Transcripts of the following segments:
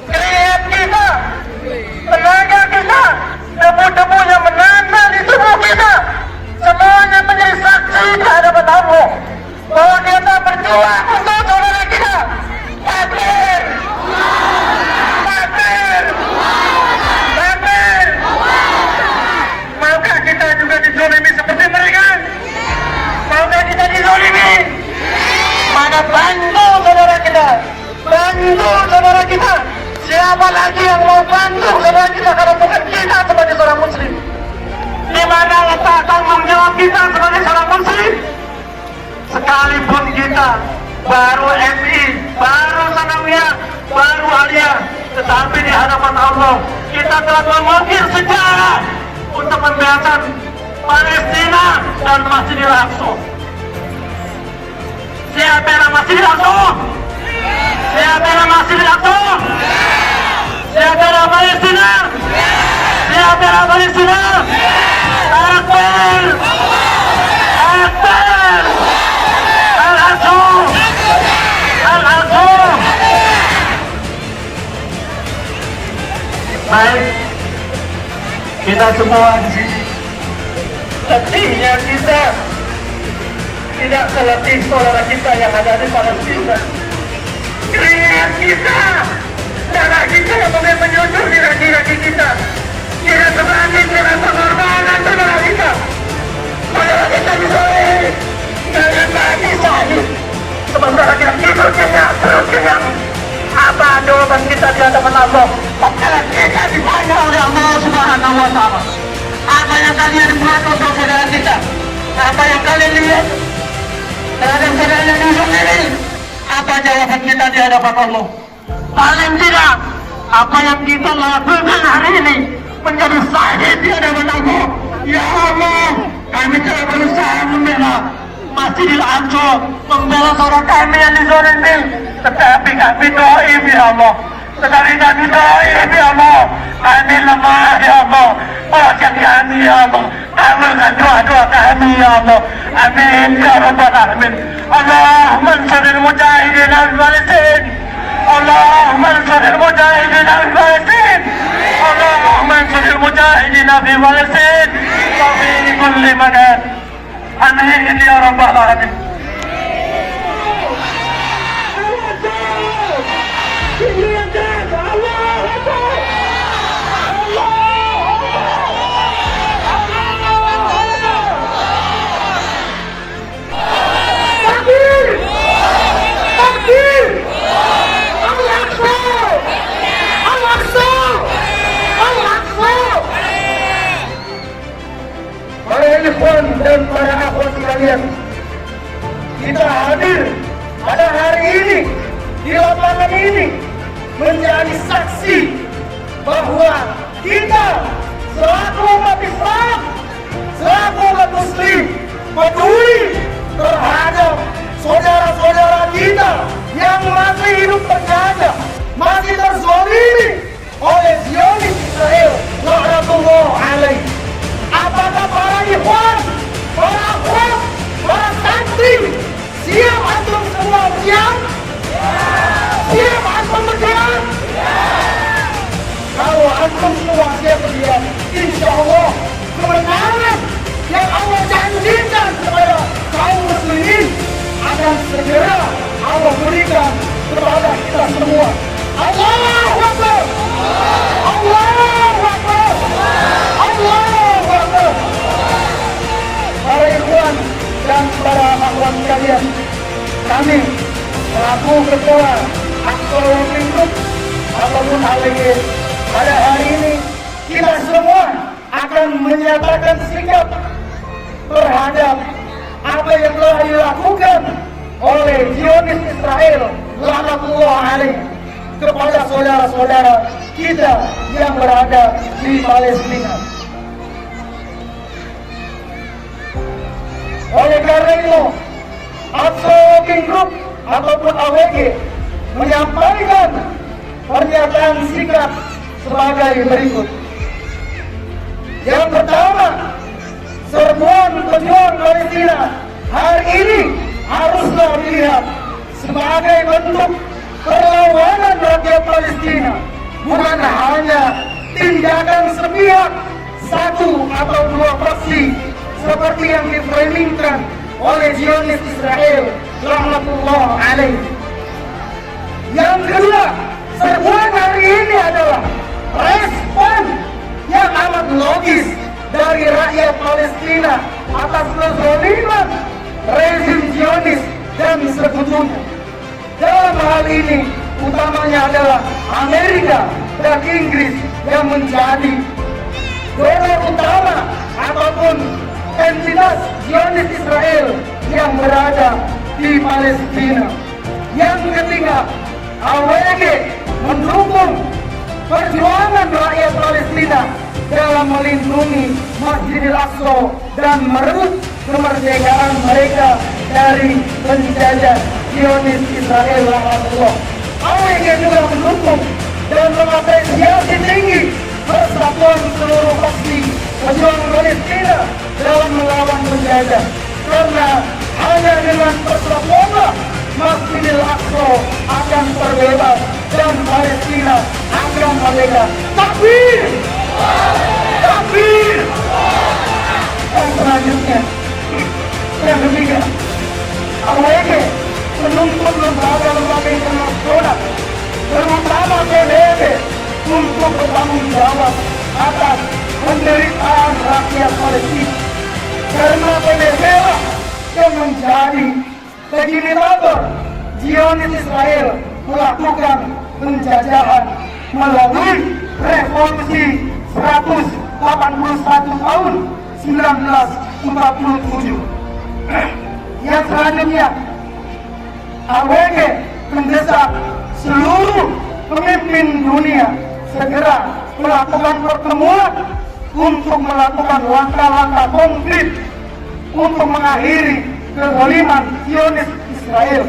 keringat kita, tenaga kita, debu-debu yang menempel di tubuh kita, semuanya menjadi saksi di hadapan Allah bahwa kita berjuang untuk saudara kita. Takbir! Takbir! Takbir! Maukah kita juga dizolimi seperti mereka? Maukah kita dizolimi? Maka bantu saudara kita, bantu saudara kita. Siapa lagi yang mau bantu saudara kita kalau bukan kita sebagai seorang muslim? Di mana letak tanggung jawab kita sebagai seorang muslim? Sekalipun kita baru MI, baru Sanawiyah, baru Aliyah, tetapi di hadapan Allah kita telah mengukir sejarah untuk pembebasan Palestina dan Masjidil Aqsa. Siapa yang Masjidil Aqsa? Siapa yang Masjidil Aqsa? Siapa yang Palestina? Siapa yang Palestina? Akbar! Akbar! Al-Aqsa! Al-Aqsa! Baik, kita semua di sini letihnya kita tidak seletih saudara kita yang ada di Palestina. Keringat kita, darah kita yang boleh menyusul di kaki-kaki kita. Kita sebanding dengan pengorbanan saudara kita. Saudara kita disuruh dengan mati sahih. Sementara kita tidur kenyang, perut kenyang. Apa jawaban kita di hadapan Allah? Tatkala kita ditanya oleh Allah Subhanahu wa Ta'ala, apa yang kalian buat untuk saudara kita? Apa yang kalian lihat terhadap saudara yang diusung ini? Apa jawaban kita di hadapan Allah? Paling tidak, apa yang kita lakukan hari ini menjadi sahih di hadapan Allah. Ya Allah, kami telah berusaha membela Masjidil Aqsa, membela saudara kami yang dizalimi, tetapi kami dhaif ya Allah. Tetapi kami dhaif ya Allah. Kami lemah ya Allah. Tolong kami ya Allah. Kabulkan doa-doa kami ya Allah. Amin ya rabbal alamin. Allahumma ansuril mujahidin fi Palestin. Allahumma ansuril mujahidin fi Palestin. Allahumma ansuril mujahidin fi Palestin wa fi kulli makan. Amin ya rabbal alamin. Dan para akhwat sekalian, kita hadir pada hari ini di lapangan ini menjadi saksi bahwa kita selaku umat Islam, selaku umat Muslim peduli terhadap saudara-saudara kita yang masih hidup terjajah, masih terzalimi oleh Zionis Israel laknatullah alaih. Apakah para ikhwan, para akhwat, para santri siap antum semua berjuang? Siap antum berjuang? Kalau antum semua siap berjuang, insya Allah kemenangan yang Allah janjikan kepada kaum muslimin akan segera Allah berikan kepada kita semua. Allahu Akbar! Allahu Akbar! Allahu Akbar! Para ikhwan dan para akhwat sekalian, kami selaku ketua Aqsa Working Group ataupun AWG, pada hari ini kita semua akan menyatakan sikap terhadap apa yang telah dilakukan oleh Zionis Israel laknatullah alaih kepada saudara-saudara kita yang berada di Palestina. Oleh karena itu, Aqsa Working Group ataupun AWG menyampaikan pernyataan sikap sebagai berikut. Yang pertama, serbuan pejuang Palestina hari ini haruslah dilihat sebagai bentuk perlawanan rakyat Palestina seperti yang diframingkan oleh Zionis Israel rahmatullah alaih. Yang kedua, serbuan hari ini adalah respon yang amat logis dari rakyat Palestina atas kezaliman rezim Zionis dan sekutunya. Dalam hal ini utamanya adalah Amerika dan Inggris yang menjadi donor utama ataupun entitas Zionis Israel yang berada di Palestina. Yang ketiga, AWG mendukung perjuangan rakyat Palestina dalam melindungi Masjidil Aqsa dan merebut kemerdekaan mereka dari penjajah Zionis Israel rahmatullah. AWG juga mendukung dan mengapresiasi tinggi persatuan seluruh faksi pejuang Palestina dalam melawan penjajah, karena hanya dengan persatuan Masjidil Aqsa akan terbebas dan Palestina akan merdeka. Takbir! Takbir! Dan selanjutnya, yang ketiga, AWG menuntut lembaga-lembaga internasional terutama PBB untuk bertanggung jawab atas penderitaan rakyat Palestina, karena PBB lah yang menjadi legitimator Zionis Israel melakukan penjajahan melalui revolusi 181 tahun 1947. Yang selanjutnya, AWG mendesak seluruh pemimpin dunia segera melakukan pertemuan untuk melakukan langkah-langkah konkret untuk mengakhiri kezaliman Zionis Israel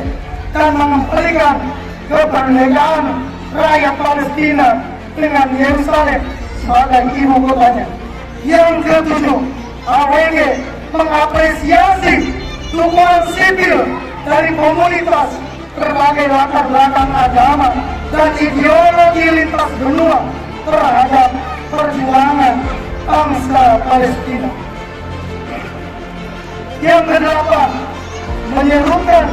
dan mengembalikan kemerdekaan rakyat Palestina dengan Yerusalem sebagai ibu kotanya. Yang ketujuh, AWG mengapresiasi dukungan sipil dari komunitas berbagai latar belakang agama dan ideologi lintas benua terhadap perjuangan bangsa Palestina. Yang kedelapan, menyerukan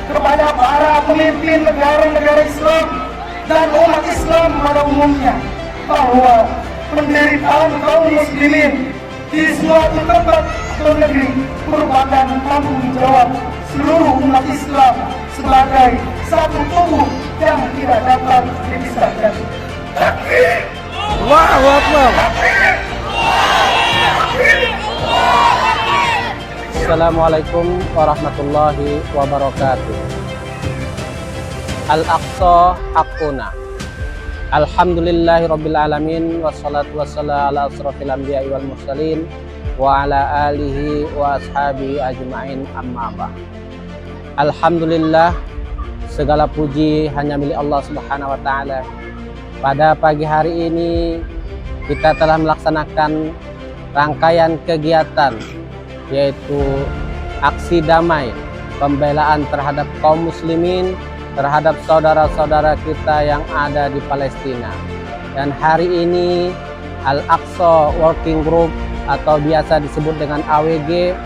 kepada para pemimpin negara-negara Islam dan umat Islam pada umumnya bahwa penderitaan kaum muslimin di suatu tempat atau negeri merupakan tanggung jawab seluruh umat Islam sebagai satu tubuh yang tidak dapat dipisahkan. Allahu Akbar. Assalamualaikum warahmatullahi wabarakatuh. Al-Aqsa haqquna. Alhamdulillahi rabbil alamin, wassalatu wassalamu ala asrafil anbiya'i wal mursalin wa ala alihi wa ashabihi ajma'in, amma ba'd. Alhamdulillah, segala puji hanya milik Allah Subhanahu wa taala. Pada pagi hari ini kita telah melaksanakan rangkaian kegiatan, yaitu aksi damai pembelaan terhadap kaum muslimin, terhadap saudara-saudara kita yang ada di Palestina. Dan hari ini Al-Aqsa Working Group atau biasa disebut dengan AWG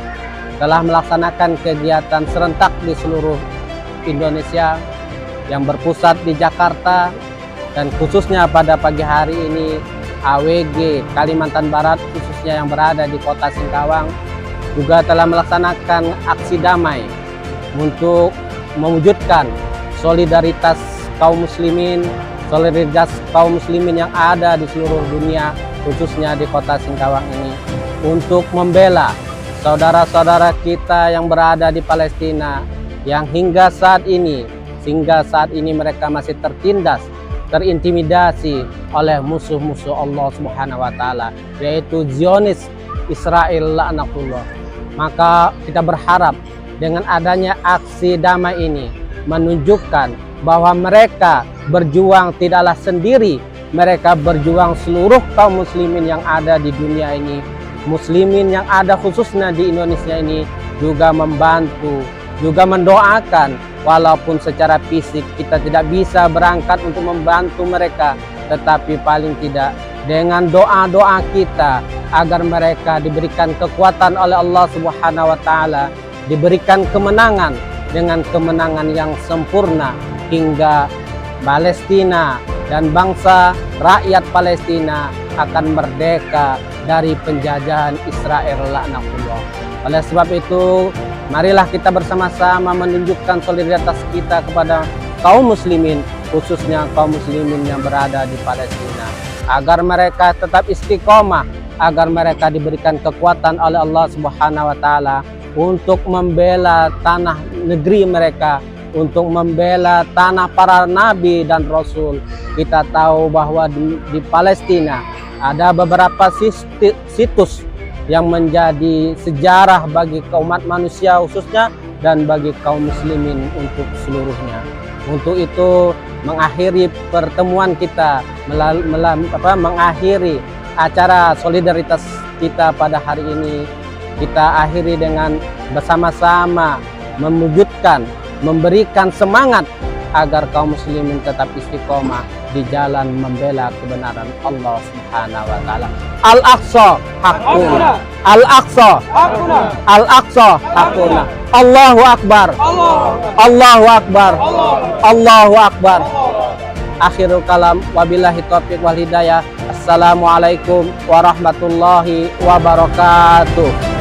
telah melaksanakan kegiatan serentak di seluruh Indonesia yang berpusat di Jakarta, dan khususnya pada pagi hari ini AWG Kalimantan Barat khususnya yang berada di kota Singkawang juga telah melaksanakan aksi damai untuk mewujudkan solidaritas kaum muslimin yang ada di seluruh dunia, khususnya di kota Singkawang ini, untuk membela saudara-saudara kita yang berada di Palestina yang hingga saat ini mereka masih tertindas, terintimidasi oleh musuh-musuh Allah Subhanahu wa taala, yaitu Zionis Israel laknatullah. Maka kita berharap dengan adanya aksi damai ini menunjukkan bahwa mereka berjuang tidaklah sendiri, mereka berjuang seluruh kaum muslimin yang ada di dunia ini. Muslimin yang ada khususnya di Indonesia ini juga membantu, juga mendoakan, walaupun secara fisik kita tidak bisa berangkat untuk membantu mereka, tetapi paling tidak dengan doa-doa kita, agar mereka diberikan kekuatan oleh Allah Subhanahu wa taala, diberikan kemenangan dengan kemenangan yang sempurna hingga Palestina dan bangsa rakyat Palestina akan merdeka dari penjajahan Israel laknatullah. Oleh sebab itu, marilah kita bersama-sama menunjukkan solidaritas kita kepada kaum muslimin, khususnya kaum muslimin yang berada di Palestina, agar mereka tetap istiqomah, agar mereka diberikan kekuatan oleh Allah Subhanahu wa taala untuk membela tanah negeri mereka, untuk membela tanah para nabi dan rasul. Kita tahu bahwa di Palestina ada beberapa situs yang menjadi sejarah bagi umat manusia khususnya dan bagi kaum muslimin untuk seluruhnya. Untuk itu, mengakhiri pertemuan kita, mengakhiri acara solidaritas kita pada hari ini, kita akhiri dengan bersama-sama mewujudkan, memberikan semangat agar kaum muslimin tetap istiqomah di jalan membela kebenaran Allah Subhanahu wa taala. Al-Aqsa hakuna, Al-Aqsa hakuna, Al-Aqsa hakuna. Allahu Akbar, Allahu Akbar, Allahu Akbar. Akhirul kalam, wabillahi taufiq wal hidayah. Assalamualaikum warahmatullahi wabarakatuh.